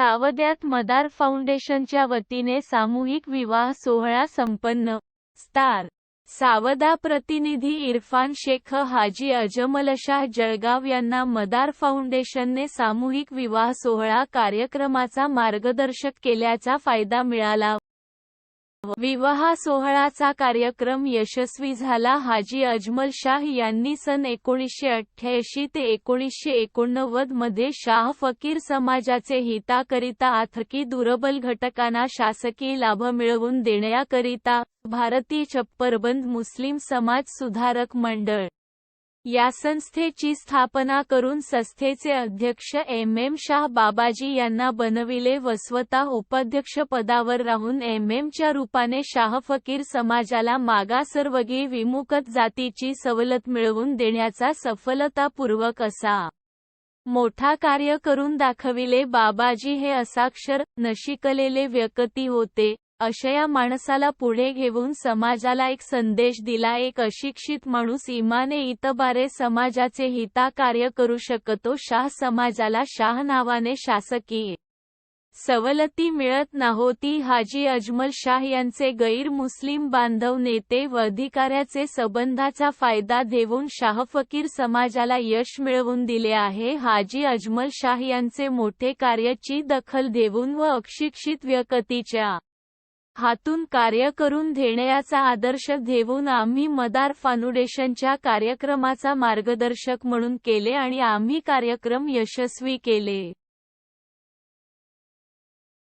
सावद्यात मदार फाउंडेशनच्या वतीने सामूहिक विवाह सोहळा संपन्न. सावदा प्रतिनिधी इरफान शेख हाजी अजमलशाह जळगाव यांना मदार फाउंडेशनने सामूहिक विवाह सोहळा कार्यक्रमाचा मार्गदर्शक केल्याचा फायदा मिळाला. विवाह सोहळ्याचा कार्यक्रम यशस्वी झाला. हाजी अजमल शाह यांनी सन 1988 ते 1989 मध्ये शाह फकीर समाजाचे हिताकरिता आर्थिक दुर्बल घटकांना शासकीय लाभ मिळवून देण्याकरिता भारतीय छप्परबंद मुस्लिम समाज सुधारक मंडळ या संस्थेची स्थापना करून संस्थेचे अध्यक्ष एम शाह बाबाजी यांना बनविले व स्वतः उपाध्यक्षपदावर राहून च्या रूपाने शाह फकीर समाजाला मागासवर्गीय विमुक्त जातीची सवलत मिळवून देण्याचा सफलतापूर्वक असा मोठा कार्य करून दाखविले. बाबाजी हे असाक्षर, नशिकलेले व्यक्ती होते. अशा माणसाला पुढे घेऊन समाजाला एक संदेश दिला. एक अशिक्षित माणूस इमाने इतबारे समाजाचे हितकार्य करू शकतो. शाह समाजाला शाह नावाने शासकीय सवलती मिळत नव्हती. हाजी अजमल शाह यांचे गैर मुस्लिम बांधव नेते व अधिकाऱ्याचे संबंधाचा फायदा देऊन शाह फकीर समाजाला यश मिळवून दिले आहे. हाजी अजमल शाह यांचे मोठे कार्याची दखल देऊन व अशिक्षित व्यक्तीच्या हातून कार्य करून देण्याचा आदर्श घेऊन आम्ही मदार फाउंडेशनच्या कार्यक्रमाचा मार्गदर्शक म्हणून केले आणि आम्ही कार्यक्रम यशस्वी केले.